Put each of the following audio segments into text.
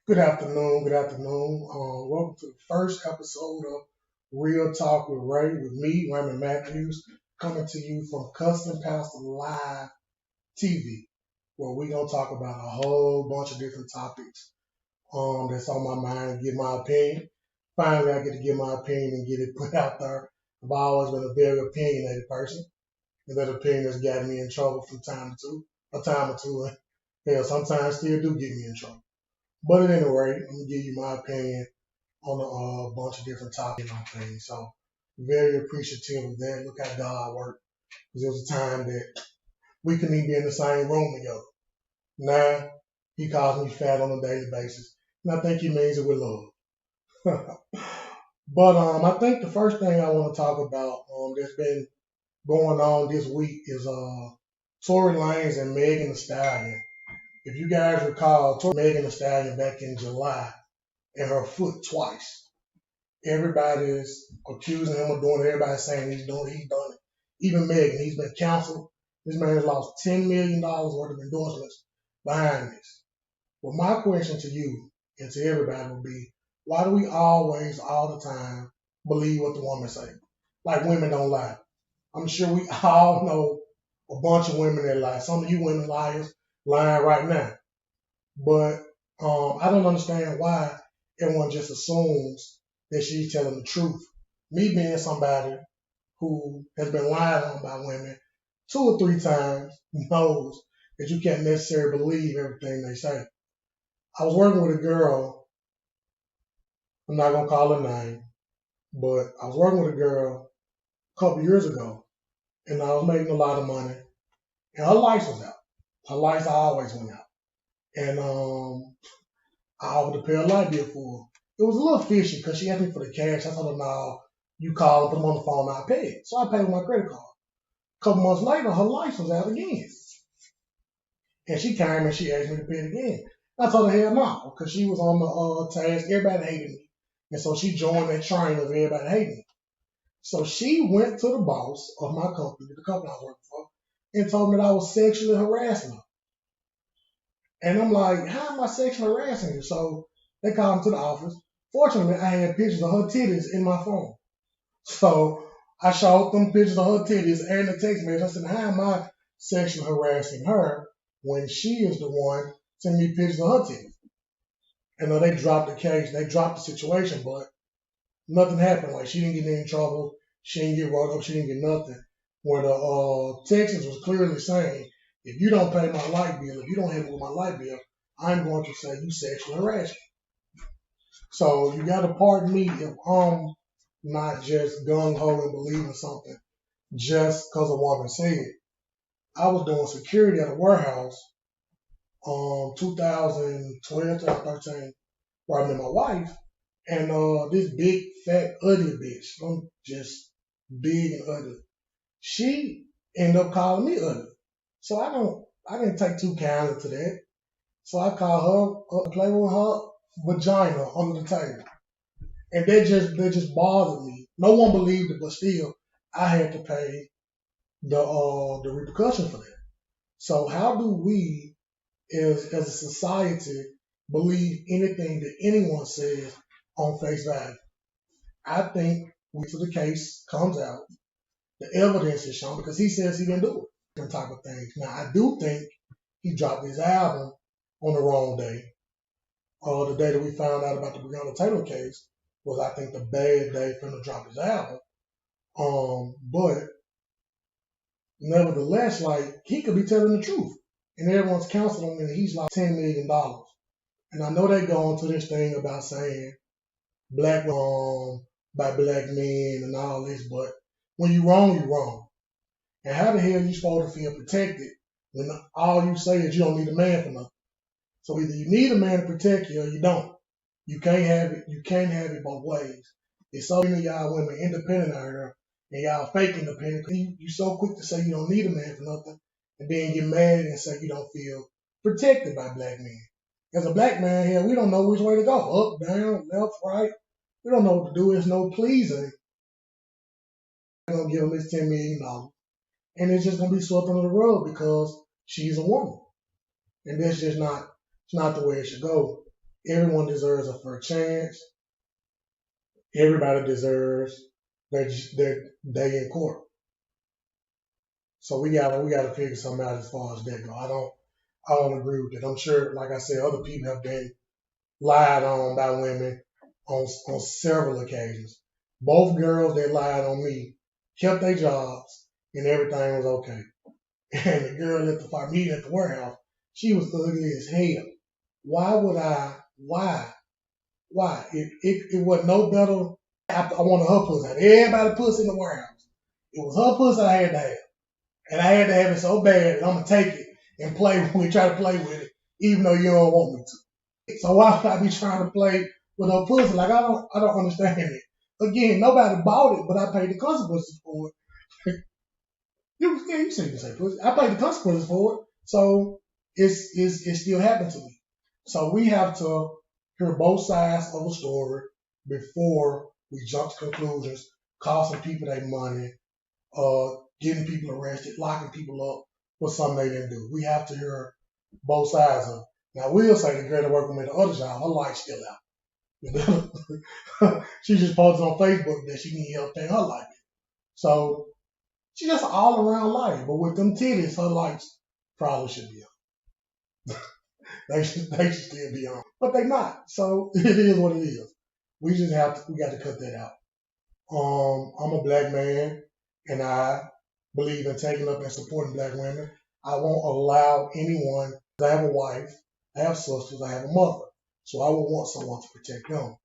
Good afternoon. Good afternoon. Welcome to the first episode of Real Talk with Ray, with me, Raymond Matthews, coming to you from Custom Pastor Live TV, where we're gonna talk about a whole bunch of different topics that's on my mind and give my opinion. Finally, I get to give my opinion and get it put out there. I've always been a very opinionated person, and that opinion has gotten me in trouble from a time or two. And hell, sometimes still do get me in trouble. But at any rate, I'm gonna give you my opinion on a bunch of different topics on things. So very appreciative of that. Look how God worked. Because there was a time that we couldn't even be in the same room together. Now he calls me fat on a daily basis, and I think he means it with love. But I think the first thing I want to talk about that's been going on this week is Tory Lanez and Megan Thee Stallion. If you guys recall, Tory Megan Thee Stallion back in July and her foot twice. Everybody's accusing him of doing it. Everybody's saying he's done it. Even Megan, he's been canceled. This man has lost $10 million worth of endorsements behind this. Well, my question to you and to everybody would be, why do we always, all the time, believe what the woman say? Like women don't lie. I'm sure we all know a bunch of women that lie. Some of you women liars lying right now. But I don't understand why everyone just assumes that she's telling the truth. Me being somebody who has been lied on by women 2 or 3 times knows that you can't necessarily believe everything they say. I was working with a girl, I'm not going to call her name, but I was working with a girl a couple years ago, and I was making a lot of money, and her lights was out. Her lights always went out. And I offered to pay a light bill for her. It was a little fishy because she asked me for the cash. I told her, no, you call and put them on the phone and I'll pay it. So I paid with my credit card. A couple months later, her lights was out again. And she came and she asked me to pay it again. I told her, hell no, because she was on the task. Everybody hated me. And so she joined that train of everybody hating me. So she went to the boss of my company, the company I was working for, and told me that I was sexually harassing her. And I'm like, how am I sexually harassing you? So they called me to the office. Fortunately, I had pictures of her titties in my phone. So I showed them pictures of her titties and the text message. I said, how am I sexually harassing her when she is the one sending me pictures of her titties? And they dropped the case, they dropped the situation, but nothing happened. Like she didn't get in any trouble, she didn't get wrote up, she didn't get nothing. Where the Texas was clearly saying, if you don't pay my light bill, if you don't help with my light bill, I'm going to say you sexually harassed me. So you got to pardon me if I'm not just gung ho and believing something just because a woman said it. I was doing security at a warehouse 2012, 2013, where I met my wife, and this big fat ugly bitch, I'm just big and ugly. She ended up calling me ugly. So I didn't take too kindly to that. So I called her, play with her vagina under the table. And that just bothered me. No one believed it, but still I had to pay the repercussion for that. So how do we as a society believe anything that anyone says on face value? I think wait till the case comes out, the evidence is shown because he says he didn't do it. Different type of things. Now I do think he dropped his album on the wrong day. The day that we found out about the Breonna Taylor case was, I think, the bad day for him to drop his album. But nevertheless, like he could be telling the truth, and everyone's counseling him, and he's like $10 million. And I know they go into this thing about saying black by black men and all this, but when you're wrong, you're wrong. And how the hell you supposed to feel protected when all you say is you don't need a man for nothing? So either you need a man to protect you or you don't. You can't have it. You can't have it both ways. There's so many of y'all women independent out here, and y'all fake independent. You so quick to say you don't need a man for nothing, and then get mad and say you don't feel protected by black men. As a black man here, we don't know which way to go. Up, down, left, right. We don't know what to do. There's no pleasing. They're gonna give him this $10 million, and it's just gonna be swept under the rug because she's a woman, and that's just not. It's not the way it should go. Everyone deserves a fair chance. Everybody deserves their day in court. So we gotta figure something out as far as that go. I don't agree with it. I'm sure, like I said, other people have been lied on by women on several occasions. Both girls that lied on me kept their jobs and everything was okay. And the girl at the meeting at the warehouse, she was ugly as hell. Why would I? Why? Why? It was no better. I wanted her pussy. Everybody pussy in the warehouse. It was her pussy I had to have. And I had to have it so bad that I'm going to take it and try to play with it, even though you don't want me to. So why would I be trying to play with her pussy? Like, I don't understand it. Again, nobody bought it, but I paid the consequences for it. You say pussy. I paid the consequences for it. So it's still happened to me. So we have to hear both sides of a story before we jump to conclusions, costing people their money, getting people arrested, locking people up for something they didn't do. We have to hear both sides of it. Now, I will say the girl that working with the other job, her light's still out. She just posted on Facebook that she need help paying her light bill. So she's just an all around liar. But with them titties, her lights probably should be on. they should still be on. But they not. So it is what it is. We got to cut that out. I'm a black man and I believe in taking up and supporting black women. I won't allow anyone. I have a wife, I have sisters, I have a mother. So I would want someone to protect them.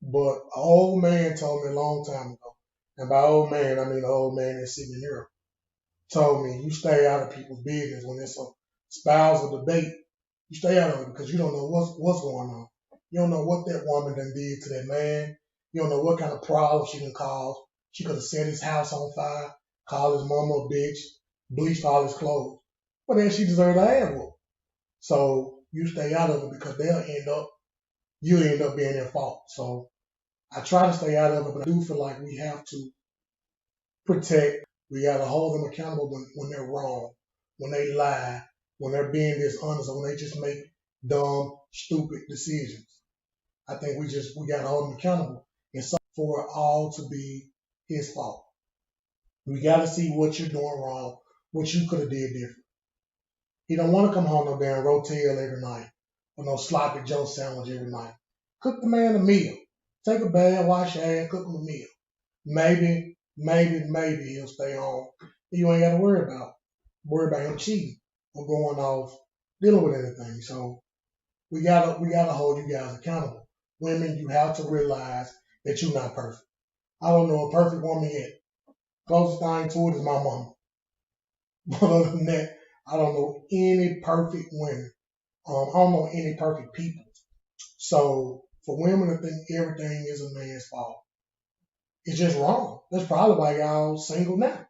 But an old man told me a long time ago, and by old man, I mean the old man that's sitting here, told me, you stay out of people's business when it's a spousal debate. You stay out of it because you don't know what's going on. You don't know what that woman done did to that man. You don't know what kind of problem she can cause. She could have set his house on fire, called his mama a bitch, bleached all his clothes. But then she deserved a hand whoop. So you stay out of it because you end up being at fault. So I try to stay out of it, but I do feel like we have to protect. We got to hold them accountable when they're wrong, when they lie, when they're being dishonest, or when they just make dumb, stupid decisions. I think we got to hold them accountable and so for it all to be his fault. We got to see what you're doing wrong, what you could have did different. He don't want to come home no damn Rotel every night or no sloppy Joe sandwich every night. Cook the man a meal. Take a bath, wash your ass, cook him a meal. Maybe he'll stay home. You ain't got to worry about him cheating or going off dealing with anything. So we gotta hold you guys accountable. Women, you have to realize that you're not perfect. I don't know a perfect woman yet. Closest thing to it is my mama. But other than that, I don't know any perfect women. I don't know any perfect people. So for women to think everything is a man's fault, it's just wrong. That's probably why y'all single now.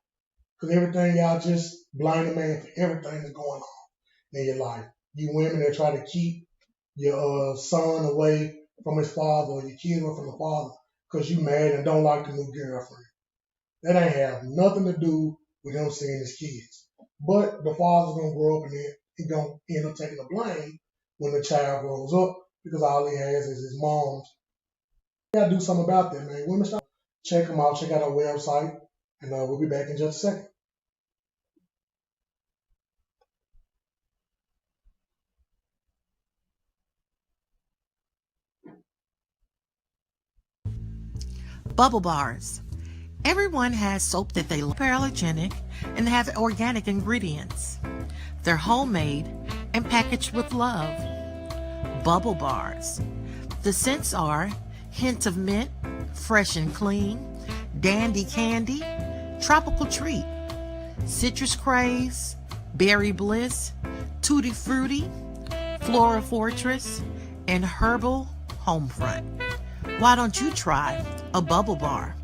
Because everything y'all just blame the man for everything that's going on in your life. You women that try to keep your son away from his father or your kids away from the father because you mad and don't like the new girlfriend. That ain't have nothing to do with him seeing his kids. But the father's going to grow up and he's going to end up taking the blame when the child grows up because all he has is his mom's. You got to do something about that, man. Women, stop. Check them out. Check out our website. And we'll be back in just a second. Bubble bars. Everyone has soap that they love, hypoallergenic, and have organic ingredients. They're homemade and packaged with love. Bubble bars. The scents are hint of mint, fresh and clean, dandy candy, tropical treat, citrus craze, berry bliss, tutti frutti, flora fortress, and herbal homefront. Why don't you try a bubble bar?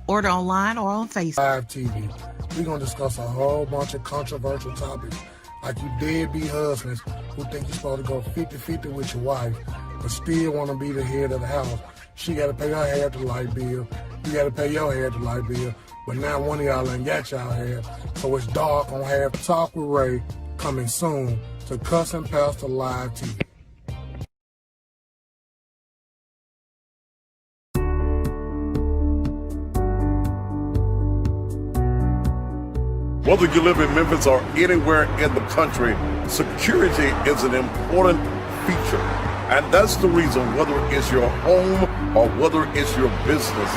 Order online or on Facebook. Live TV. We're going to discuss a whole bunch of controversial topics, like you deadbeat husbands who think you're supposed to go 50-50 with your wife, but still want to be the head of the house. She got to pay her half the light bill. You got to pay your half the light bill. But now one of y'all ain't got y'all half. So it's dark on half. Talk with Ray coming soon to Cussing Pastor Live TV. Whether you live in Memphis or anywhere in the country, security is an important feature. And that's the reason, whether it's your home or whether it's your business,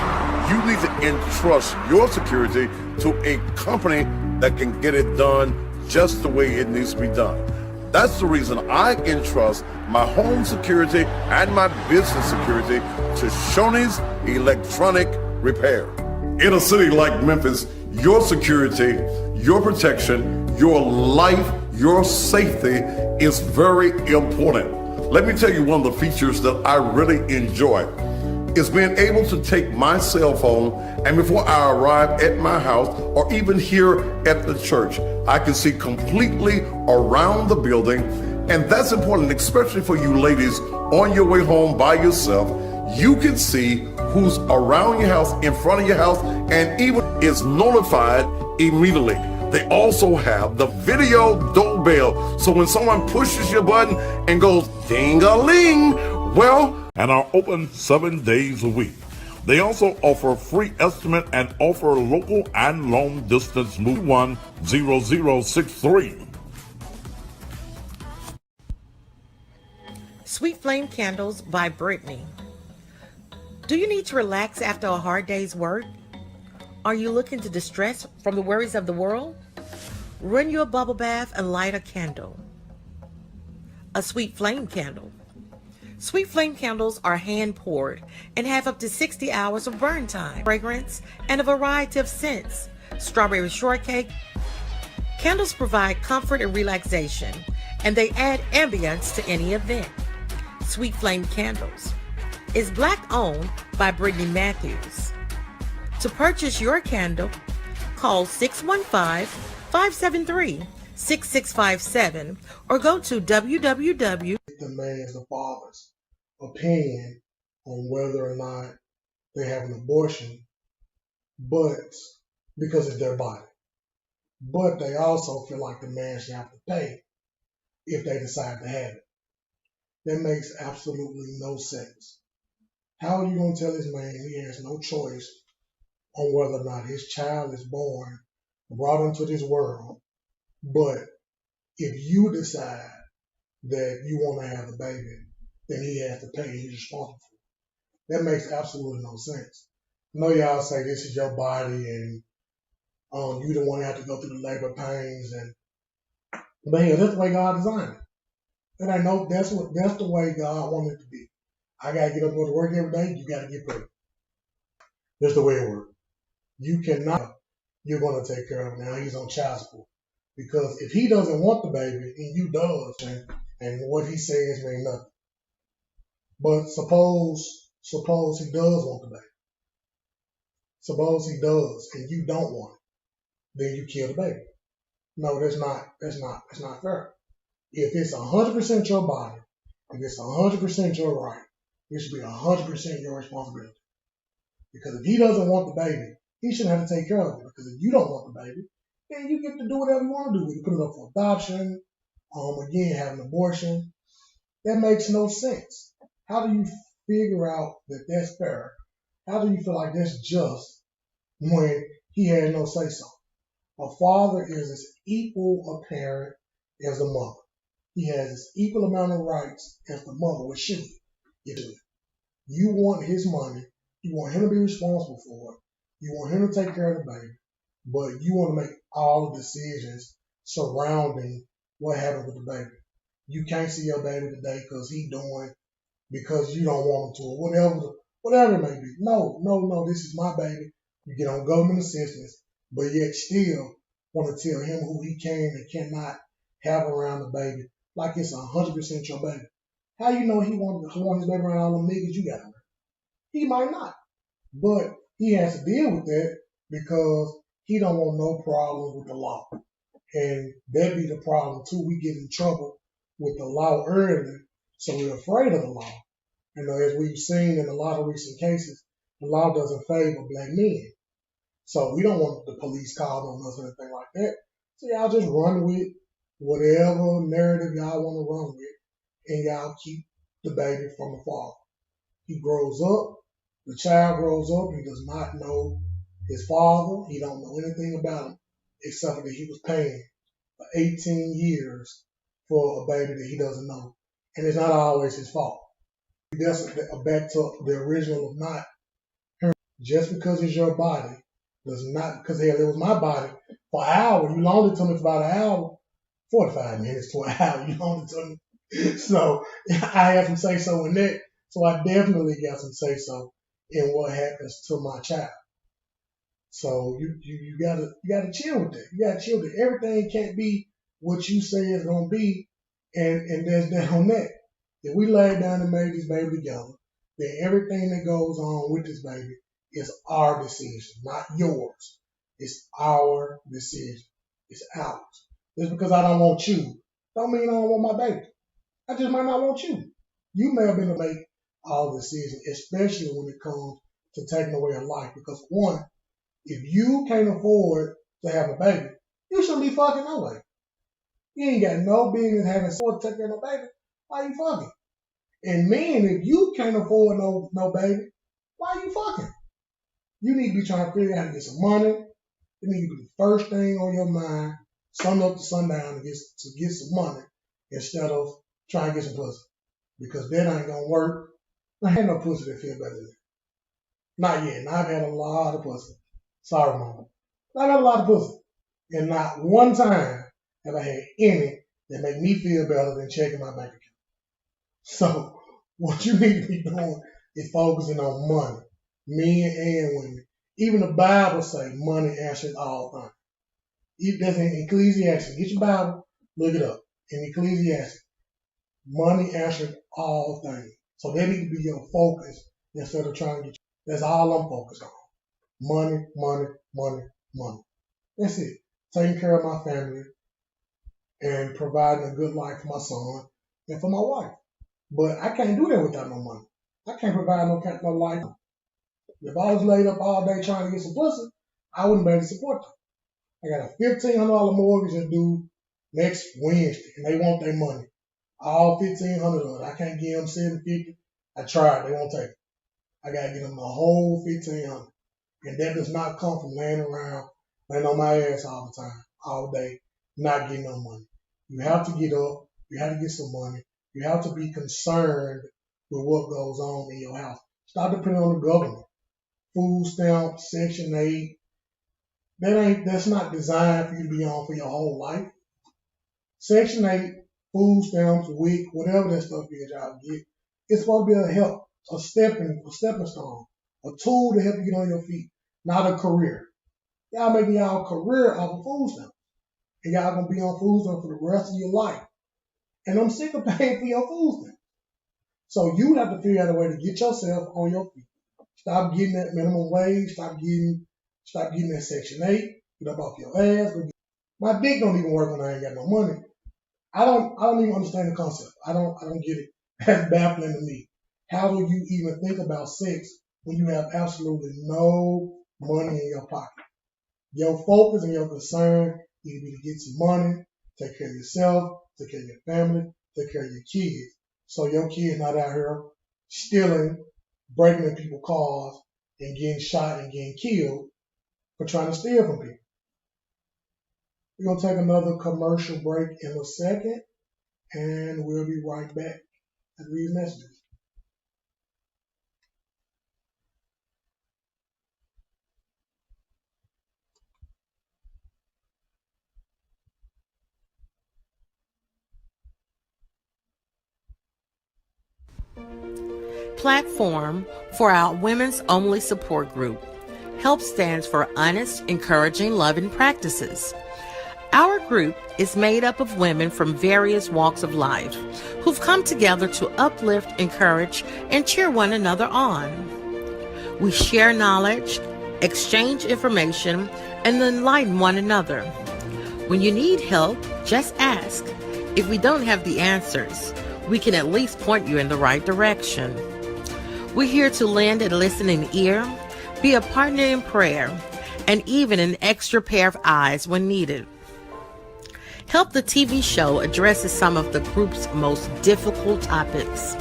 you need to entrust your security to a company that can get it done just the way it needs to be done. That's the reason I entrust my home security and my business security to Shoney's Electronic Repair. In a city like Memphis, your security, your protection, your life, your safety is very important. Let me tell you one of the features that I really enjoy is being able to take my cell phone, and before I arrive at my house or even here at the church, I can see completely around the building. And that's important, especially for you ladies on your way home by yourself. You can see who's around your house, in front of your house, and even is notified immediately. They also have the video doorbell. So when someone pushes your button and goes ding-a-ling, and are open 7 days a week. They also offer free estimate and offer local and long distance move 10063. Sweet Flame Candles by Brittany. Do you need to relax after a hard day's work? Are you looking to distress from the worries of the world? Run you a bubble bath and light a candle. A Sweet Flame Candle. Sweet Flame candles are hand-poured and have up to 60 hours of burn time, fragrance, and a variety of scents. Strawberry shortcake. Candles provide comfort and relaxation, and they add ambience to any event. Sweet Flame Candles is Black-owned by Brittany Matthews. To purchase your candle, call 615-573-6657 or go to www. Demands the father's opinion on whether or not they have an abortion, but because it's their body. But they also feel like the man should have to pay if they decide to have it. That makes absolutely no sense. How are you going to tell this man he has no choice on whether or not his child is born, brought into this world, but if you decide that you want to have a baby, then he has to pay and he's responsible for it? That makes absolutely no sense. I know y'all say this is your body and you don't want to have to go through the labor pains, but yeah, that's the way God designed it. And I know that's the way God wanted it to be. I gotta get up and go to work every day, you gotta get pregnant. That's the way it works. You cannot, you're gonna take care of him now, he's on child support. Because if he doesn't want the baby and you does, and what he says means nothing. But suppose he does want the baby. Suppose he does and you don't want it, then you kill the baby. No, that's not fair. If it's 100% your body, if it's 100% your right, it should be 100% your responsibility. Because if he doesn't want the baby, he shouldn't have to take care of it. Because if you don't want the baby, then you get to do whatever you want to do. You can put it up for adoption, again, have an abortion. That makes no sense. How do you figure out that that's fair? How do you feel like that's just when he has no say-so? A father is as equal a parent as the mother. He has as equal amount of rights as the mother, or should be. You want his money. You want him to be responsible for it. You want him to take care of the baby. But you want to make all the decisions surrounding what happened with the baby. You can't see your baby today because because you don't want him to, or whatever it may be. No, this is my baby. You get on government assistance, but yet still want to tell him who he can and cannot have around the baby, like it's 100% your baby. How you know he want his baby around all them niggas you got around? He might not, but he has to deal with that because he don't want no problems with the law. And that be the problem too. We get in trouble with the law early, so we're afraid of the law. As we've seen in a lot of recent cases, the law doesn't favor black men. So we don't want the police called on us or anything like that. So y'all just run with whatever narrative y'all want to run with, and y'all keep the baby from the father. He grows up, the child grows up, he does not know his father, he don't know anything about him. except that he was paying for 18 years for a baby that he doesn't know. And it's not always his fault. That's back to the original of not hearing. Just because it's your body does not, because hell, it was my body for an hour. You loaned it to me for about an hour, 45 minutes to an hour. You loaned it to me. So I have some say so in that. So I definitely got some say so in what happens to my child. So you gotta chill with that. You gotta chill with it. Everything can't be what you say it's gonna be, and there's that on that. If we lay down and made this baby together, then everything that goes on with this baby is our decision, not yours. It's our decision. It's ours. Just because I don't want you, don't mean I don't want my baby. I just might not want you. You may have been able to make all the decisions, especially when it comes to taking away a life. Because one, if you can't afford to have a baby, you shouldn't be fucking no way. You ain't got no business having someone to take care of no baby. Why you fucking? And men, if you can't afford no baby, why you fucking? You need to be trying to figure out how to get some money. It need to be the first thing on your mind, sun up to sundown, to get some money instead of trying to get some pussy. Because that ain't gonna work. I ain't no pussy that feel better than that. Not yet. And I've had a lot of pussy. Sorry, mama. I've had a lot of pussy. And not one time have I had any that make me feel better than checking my bank account. So what you need to be doing is focusing on money, men and women. Even the Bible say money answers all things. That's in Ecclesiastes. Get your Bible, look it up. In Ecclesiastes, money answers all things. So that need to be your focus instead of trying to get you. That's all I'm focused on. Money, money, money, money. That's it. Taking care of my family and providing a good life for my son and for my wife. But I can't do that without no money. I can't provide no life. If I was laid up all day trying to get some pussy, I wouldn't be able to support them. I got a $1,500 mortgage that's due next Wednesday, and they want their money. All $1,500 of it. I can't give them $750. I tried. They won't take it. I got to give them the whole $1,500. And that does not come from laying around, laying on my ass all the time, all day, not getting no money. You have to get up. You have to get some money. You have to be concerned with what goes on in your house. Stop depending on the government. Food stamps, Section 8. That's not designed for you to be on for your whole life. Section 8, food stamps, WIC, whatever that stuff is y'all get, it's supposed to be a help, a stepping stone, a tool to help you get on your feet, not a career. Y'all making y'all career off of food stamps. And y'all gonna be on food stamps for the rest of your life. And I'm sick of paying for your food stamps. So you have to figure out a way to get yourself on your feet. Stop getting that minimum wage. Stop getting that Section 8. Get up off your ass. My dick don't even work when I ain't got no money. I don't even understand the concept. I don't get it. That's baffling to me. How do you even think about sex when you have absolutely no money in your pocket? Your focus and your concern need to be to get some money, take care of yourself, take care of your family, take care of your kids. So your kids not out here stealing, breaking in people's cars, and getting shot and getting killed for trying to steal from people. We're going to take another commercial break in a second, and we'll be right back after these messages. Platform for our Women's Only Support Group. HELP stands for Honest, Encouraging, Loving Practices. Our group is made up of women from various walks of life who've come together to uplift, encourage, and cheer one another on. We share knowledge, exchange information, and enlighten one another. When you need help, just ask. If we don't have the answers, we can at least point you in the right direction. We're here to lend a listening ear, be a partner in prayer, and even an extra pair of eyes when needed. HELP the TV show addresses some of the group's most difficult topics.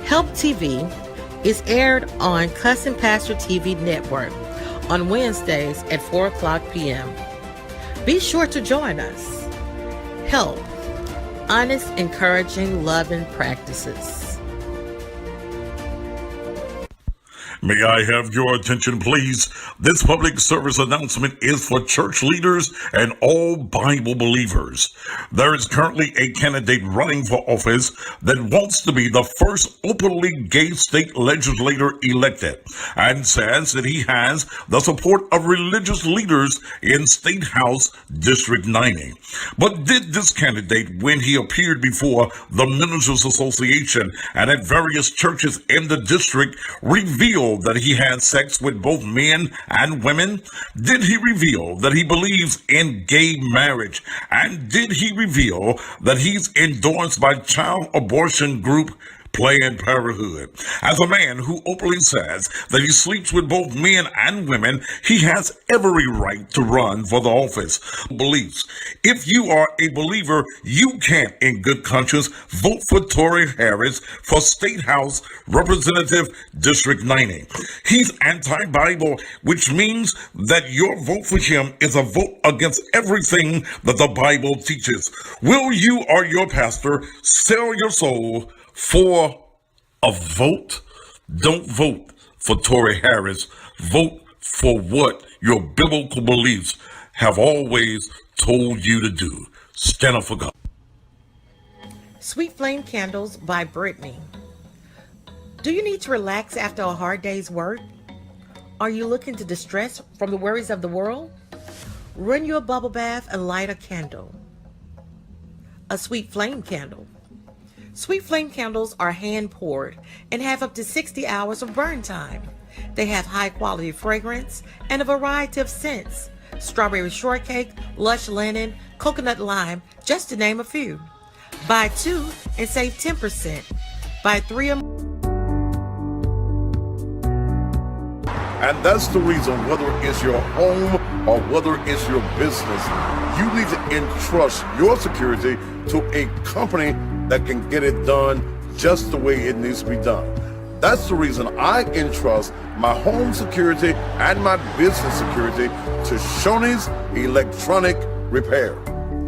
HELP TV is aired on Cousin Pastor TV Network on Wednesdays at 4 o'clock p.m. Be sure to join us. Help. Honest, encouraging, loving practices. May I have your attention, please? This public service announcement is for church leaders and all Bible believers. There is currently a candidate running for office that wants to be the first openly gay state legislator elected and says that he has the support of religious leaders in State House District 90. But did this candidate, when he appeared before the Ministers Association and at various churches in the district, reveal that he had sex with both men and women? Did he reveal that he believes in gay marriage? And did he reveal that he's endorsed by child abortion group Planned Parenthood? As a man who openly says that he sleeps with both men and women, he has every right to run for the office. Beliefs. If you are a believer, you can, in good conscience, vote for Tory Harris for State House Representative District 90. He's anti-Bible, which means that your vote for him is a vote against everything that the Bible teaches. Will you or your pastor sell your soul for a vote? Don't vote for Tory Harris. Vote for what your biblical beliefs have always told you to do. Stand up for God. Sweet Flame Candles by Brittany. Do you need to relax after a hard day's work? Are you looking to distress from the worries of the world? Run you a bubble bath and light a candle. A Sweet Flame Candle. Sweet Flame candles are hand poured and have up to 60 hours of burn time. They have high quality fragrance and a variety of scents: strawberry shortcake, lush linen, coconut lime, just to name a few. Buy 2 and save 10%. Buy 3 or more. And that's the reason, whether it's your home or whether it's your business, you need to entrust your security to a company that can get it done just the way it needs to be done. That's the reason I entrust my home security and my business security to Shoney's Electronic Repair.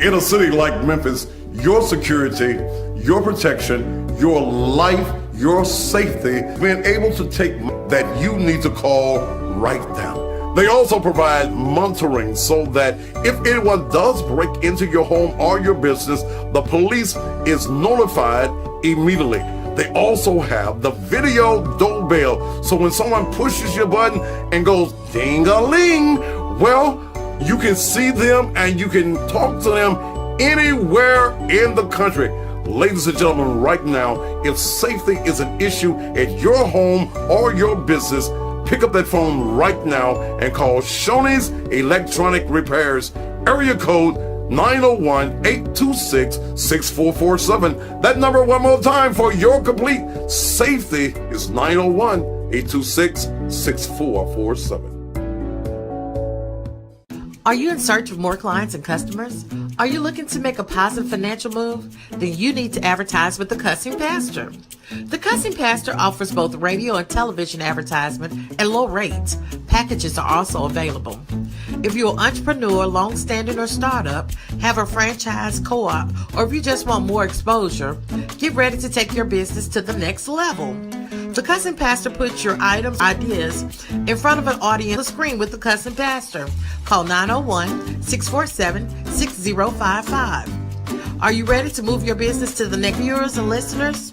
In a city like Memphis, your security, your protection, your life, your safety, being able to take that you need to call right now. They also provide monitoring so that if anyone does break into your home or your business, the police is notified immediately. They also have the video doorbell, so when someone pushes your button and goes ding-a-ling, well, you can see them and you can talk to them anywhere in the country. Ladies and gentlemen, right now, if safety is an issue at your home or your business, pick up that phone right now and call Shoney's Electronic Repairs, area code 901-826-6447. That number one more time for your complete safety is 901-826-6447. Are you in search of more clients and customers? Are you looking to make a positive financial move? Then you need to advertise with The Cussing Pastor. The Cussing Pastor offers both radio and television advertisement at low rates. Packages are also available. If you're an entrepreneur, long-standing or startup, have a franchise, co-op, or if you just want more exposure, get ready to take your business to the next level. The Cussing Pastor puts your items, ideas in front of an audience on the screen with The Cussing Pastor. Call 901-647-6055. Are you ready to move your business to the next viewers and listeners?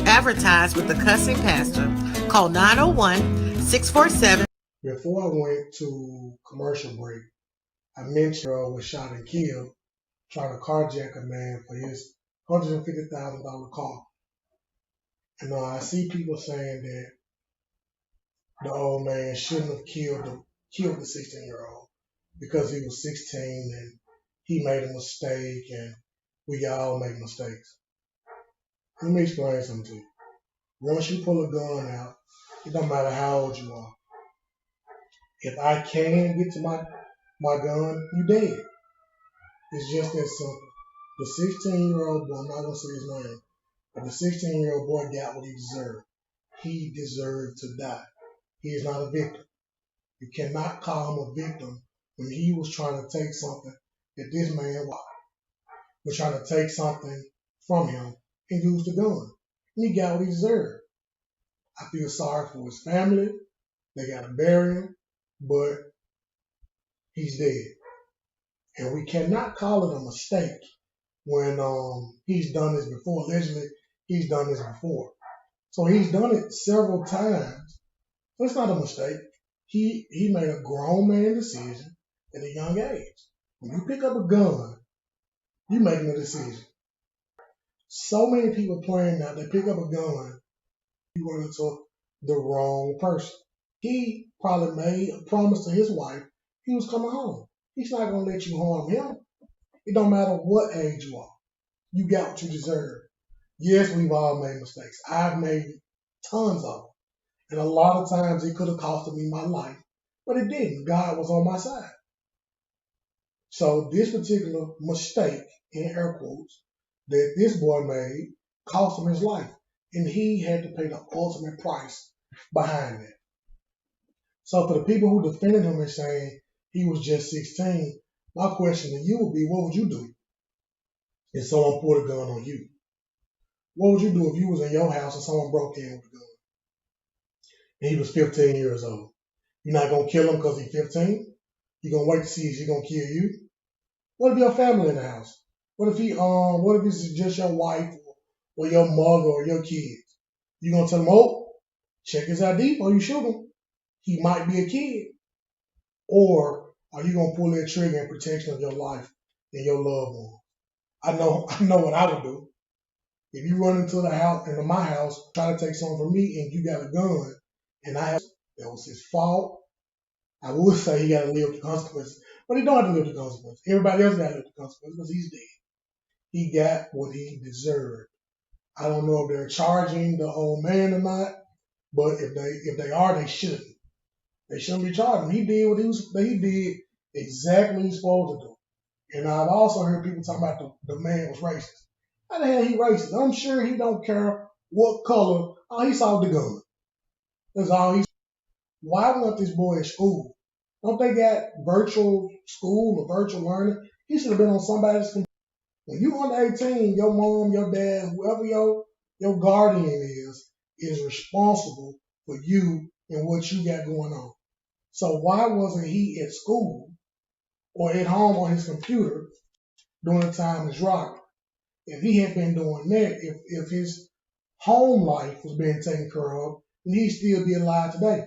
Advertise with The Cussing Pastor. Call 901-647. Before I went to commercial break, I mentioned a girl was shot and killed trying to carjack a man for his $150,000 car. And I see people saying that the old man shouldn't have killed the 16-year-old because he was 16 and he made a mistake, and we all make mistakes. Let me explain something to you. Once you pull a gun out, it don't matter how old you are. If I can get to my gun, you dead. It's just that simple. The 16-year-old boy, I'm not going to say his name, but the 16-year-old boy got what he deserved. He deserved to die. He is not a victim. You cannot call him a victim when he was trying to take something that this man was trying to take something from him and use the gun. And he got what he deserved. I feel sorry for his family. They got to bury him, but he's dead. And we cannot call it a mistake when he's done this before. Allegedly, he's done this before. So he's done it several times. So it's not a mistake. He made a grown man decision at a young age. When you pick up a gun, you're making a decision. So many people playing now, they pick up a gun, he went into the wrong person. He probably made a promise to his wife he was coming home. He's not going to let you harm him. It don't matter what age you are. You got what you deserve. Yes, we've all made mistakes. I've made tons of them. And a lot of times it could have costed me my life, but it didn't. God was on my side. So this particular mistake, in air quotes, that this boy made cost him his life. And he had to pay the ultimate price behind that. So for the people who defended him and saying he was just 16, my question to you would be, what would you do if someone pulled a gun on you? What would you do if you was in your house and someone broke in with a gun? And he was 15 years old. You're not going to kill him because he's 15? You're going to wait to see if he's going to kill you? What if your family in the house? What if it's just your wife or your mother or your kids? You going to tell them, oh, check his ID before you shoot him. He might be a kid. Or are you going to pull that trigger in protection of your life and your loved one? I know what I would do. If you run into my house, try to take something from me and you got a gun, and that was his fault, I would say he got to live with the consequences. But he don't have to live with the consequences. Everybody else got to live with the consequences because he's dead. He got what he deserved. I don't know if they're charging the old man or not, but if they are, they shouldn't. They shouldn't be charging. He did he did exactly what he was supposed to do. And I've also heard people talk about the man was racist. How the hell he racist? I'm sure he don't care what color. All he saw the gun. That's all he saw. Why wasn't this boy at school? Don't they got virtual school or virtual learning? He should have been on somebody's computer. When you under 18, your mom, your dad, whoever your guardian is responsible for you and what you got going on. So why wasn't he at school or at home on his computer during the time of Rock? If he had been doing that, if his home life was being taken care of, then he'd still be alive today.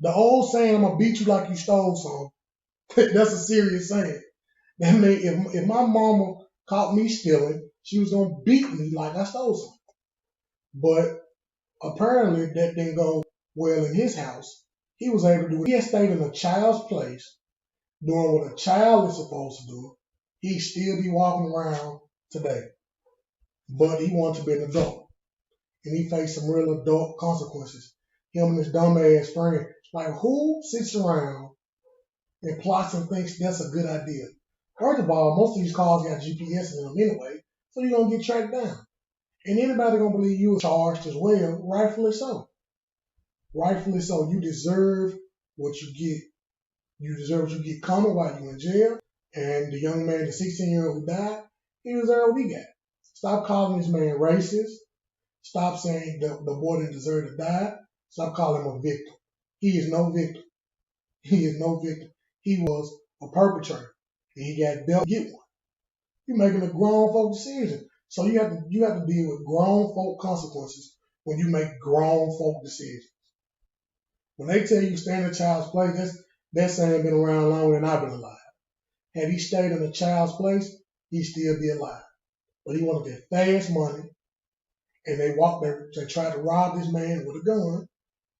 The old saying, I'm going to beat you like you stole something, that's a serious saying. That means if my mama caught me stealing, she was going to beat me like I stole something. But apparently that didn't go well in his house. He was able to do it. He had stayed in a child's place, doing what a child is supposed to do. He'd still be walking around today. But he wanted to be an adult. And he faced some real adult consequences. Him and his dumb ass friend. Like, who sits around and plots and thinks that's a good idea? First of all, most of these cars got GPS in them anyway, so you're going to get tracked down. And anybody going to believe you are charged as well, rightfully so. Rightfully so. You deserve what you get. You deserve what you get coming while you're in jail. And the young man, the 16-year-old who died, he deserved what he got. Stop calling this man racist. Stop saying the boy didn't deserve to die. Stop calling him a victim. He is no victim. He is no victim. He was a perpetrator. And he got dealt get one. You're making a grown folk decision. So you have to deal with grown folk consequences when you make grown folk decisions. When they tell you stay in a child's place, that saying been around longer than I've been alive. Had he stayed in a child's place, he'd still be alive. But he wanted that fast money, and they tried to rob this man with a gun,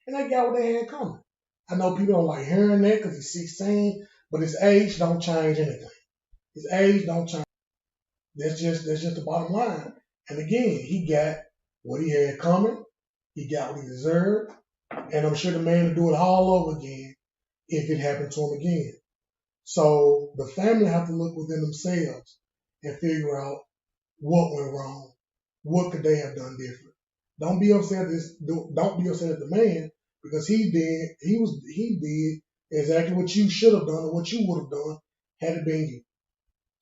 and they got what they had coming. I know people don't like hearing that because he's 16, but his age don't change anything. His age don't change. That's just the bottom line. And again, he got what he had coming. He got what he deserved. And I'm sure the man would do it all over again if it happened to him again. So the family have to look within themselves and figure out what went wrong. What could they have done different? Don't be upset at the man because he did exactly what you should have done or what you would have done had it been you.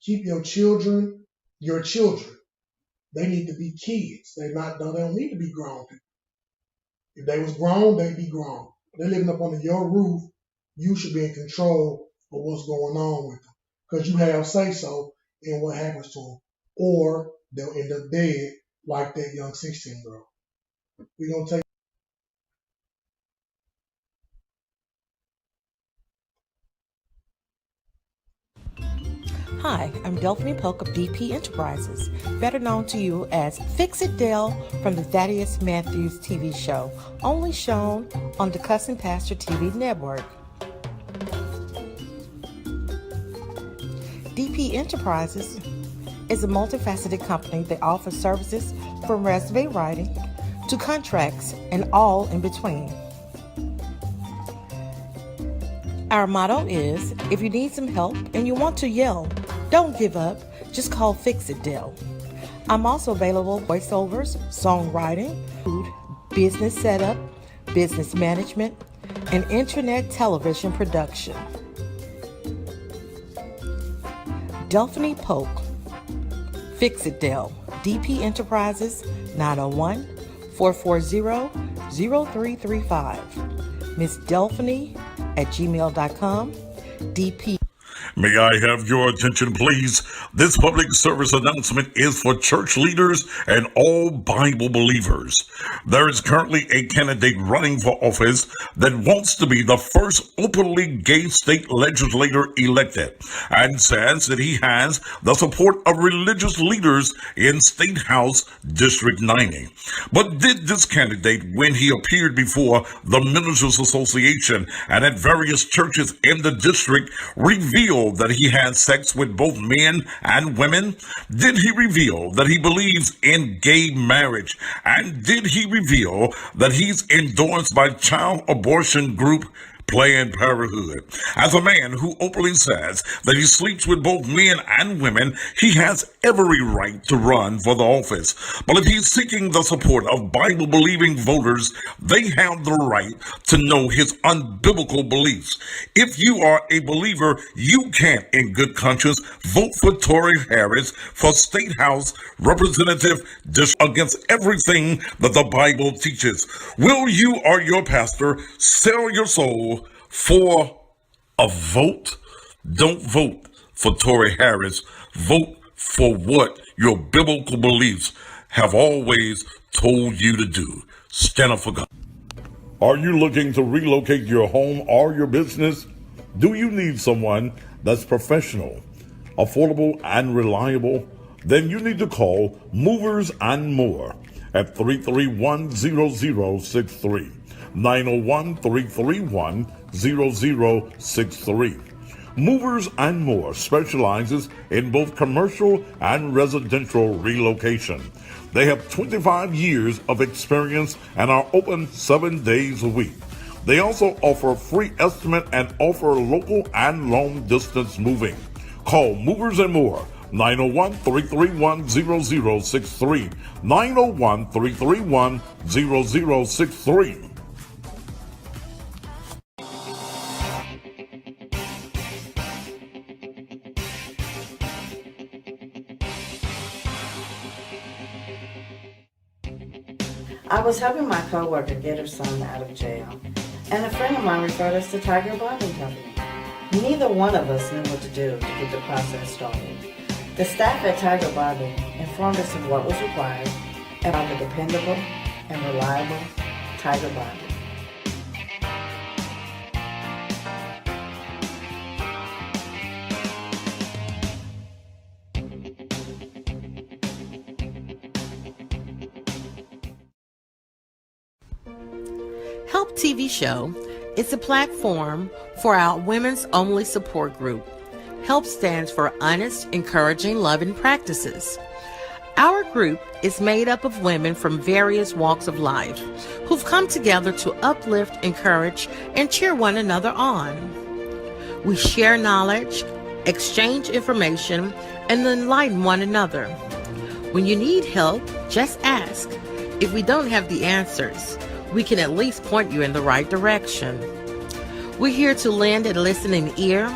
Keep your children your children. They need to be kids. They don't need to be grown people. If they was grown, they'd be grown. They're living up under your roof. You should be in control of what's going on with them, because you have say so in what happens to them, or they'll end up dead like that young 16-year-old. We're gonna take. Hi, I'm Delphine Polk of DP Enterprises, better known to you as Fix It Del from the Thaddeus Matthews TV show, only shown on the Cussing Pastor TV network. DP Enterprises is a multifaceted company that offers services from resume writing to contracts and all in between. Our motto is, if you need some help and you want to yell, don't give up, just call Fix It Del. I'm also available voiceovers, songwriting, food, business setup, business management, and internet television production. Delphine Polk, Fix It Del, DP Enterprises, 901-440-0335. Miss Delphine at gmail.com, DP. May I have your attention, please? This public service announcement is for church leaders and all Bible believers. There is currently a candidate running for office that wants to be the first openly gay state legislator elected, and says that he has the support of religious leaders in State House District 90. But did this candidate, when he appeared before the Ministers Association and at various churches in the district, reveal that he had sex with both men and women? Did he reveal that he believes in gay marriage? And did he reveal that he's endorsed by child abortion group Planned Parenthood? As a man who openly says that he sleeps with both men and women, he has every right to run for the office. But if he's seeking the support of Bible-believing voters, they have the right to know his unbiblical beliefs. If you are a believer, you can't, in good conscience, vote for Tory Harris for State House Representative against everything that the Bible teaches. Will you or your pastor sell your soul for a vote? Don't vote for Tory Harris. Vote for what your biblical beliefs have always told you to do. Stand up for God. Are you looking to relocate your home or your business? Do you need someone that's professional, affordable, and reliable? Then you need to call Movers and More at 331-0063. 901-331-0063. Movers and More specializes in both commercial and residential relocation. They have 25 years of experience and are open 7 days a week. They also offer free estimate and offer local and long distance moving. Call Movers and More, 901-331-0063, 901-331-0063. I was helping my coworker get her son out of jail, and a friend of mine referred us to Tiger Bonding Company. Neither one of us knew what to do to get the process started. The staff at Tiger Bonding informed us of what was required and about the dependable and reliable Tiger Bonding. Help TV Show is a platform for our women's only support group. HELP stands for Honest, Encouraging, Loving Practices. Our group is made up of women from various walks of life who've come together to uplift, encourage, and cheer one another on. We share knowledge, exchange information, and enlighten one another. When you need help, just ask. If we don't have the answers, we can at least point you in the right direction. We're here to lend a listening ear,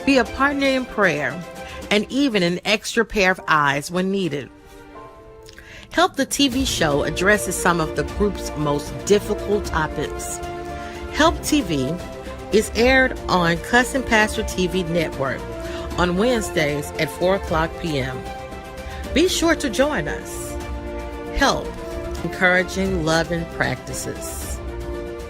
Be a partner in prayer and even an extra pair of eyes when needed. Help the TV show addresses some of the group's most difficult topics. Help TV is aired on Cousin Pastor TV Network on Wednesdays at 4 o'clock p.m. Be sure to join us. Help, encouraging loving practices.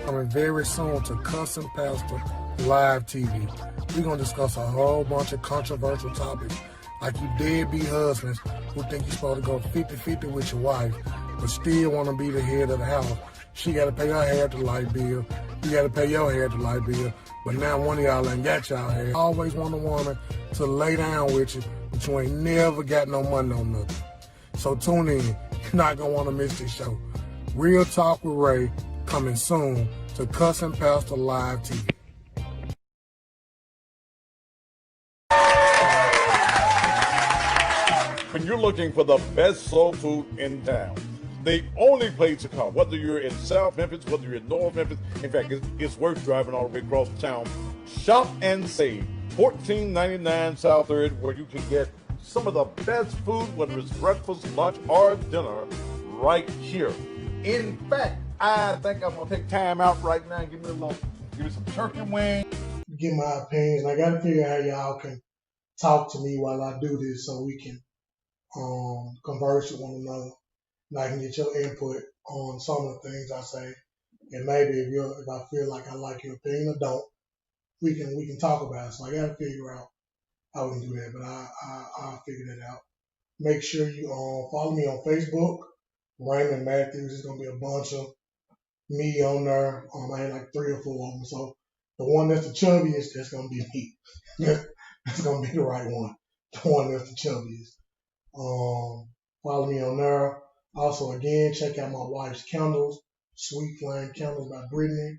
Coming very soon to Cousin Pastor Live TV. We're going to discuss a whole bunch of controversial topics, like you deadbeat husbands who think you're supposed to go 50-50 with your wife, but still want to be the head of the house. She got to pay her hair to light bill. You got to pay your hair to light bill. But now one of y'all ain't got y'all hair. Always want a woman to lay down with you, but you ain't never got no money on nothing. So tune in. You're not going to want to miss this show. Real Talk with Ray, coming soon to Cousin Pastor Live TV. When you're looking for the best soul food in town, the only place to come, whether you're in South Memphis, whether you're in North Memphis, in fact, it's worth driving all the way across town. Shop and Save, 1499 South 3rd, where you can get some of the best food, whether it's breakfast, lunch, or dinner, right here. In fact, I think I'm gonna take time out right now and give me some turkey wings. Give my opinions. I got to figure out how y'all can talk to me while I do this, so we can converse with one another, and I can get your input on some of the things I say. And maybe if I feel like I like your opinion or don't, we can talk about it. So I got to figure out how we can do that, but I'll figure that out. Make sure you follow me on Facebook, Raymond Matthews. There's gonna be a bunch of me on there. I had like 3 or 4 of them. So the one that's the chubbiest, that's gonna be me. That's gonna be the right one. The one that's the chubbiest. Follow me on there. Also, again, check out my wife's candles, Sweet Flame Candles by Brittany.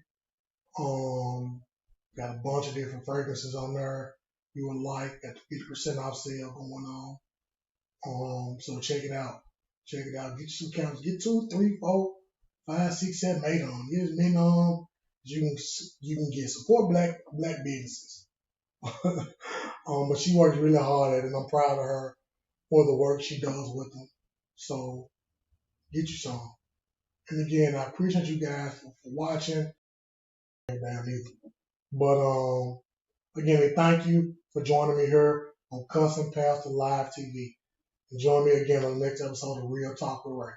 Got a bunch of different fragrances on there you would like. Got the 50% off sale going on. So check it out. Check it out. Get you some candles. Get 2, 3, 4, 5, 6, 7, 8 on. Get as many on as you can get. Support black businesses. But she works really hard at it, and I'm proud of her for the work she does with them. So get you some. And again, I appreciate you guys for watching. But again, thank you for joining me here on Cousin Pastor Live TV. And join me again on the next episode of Real Talk with Ray.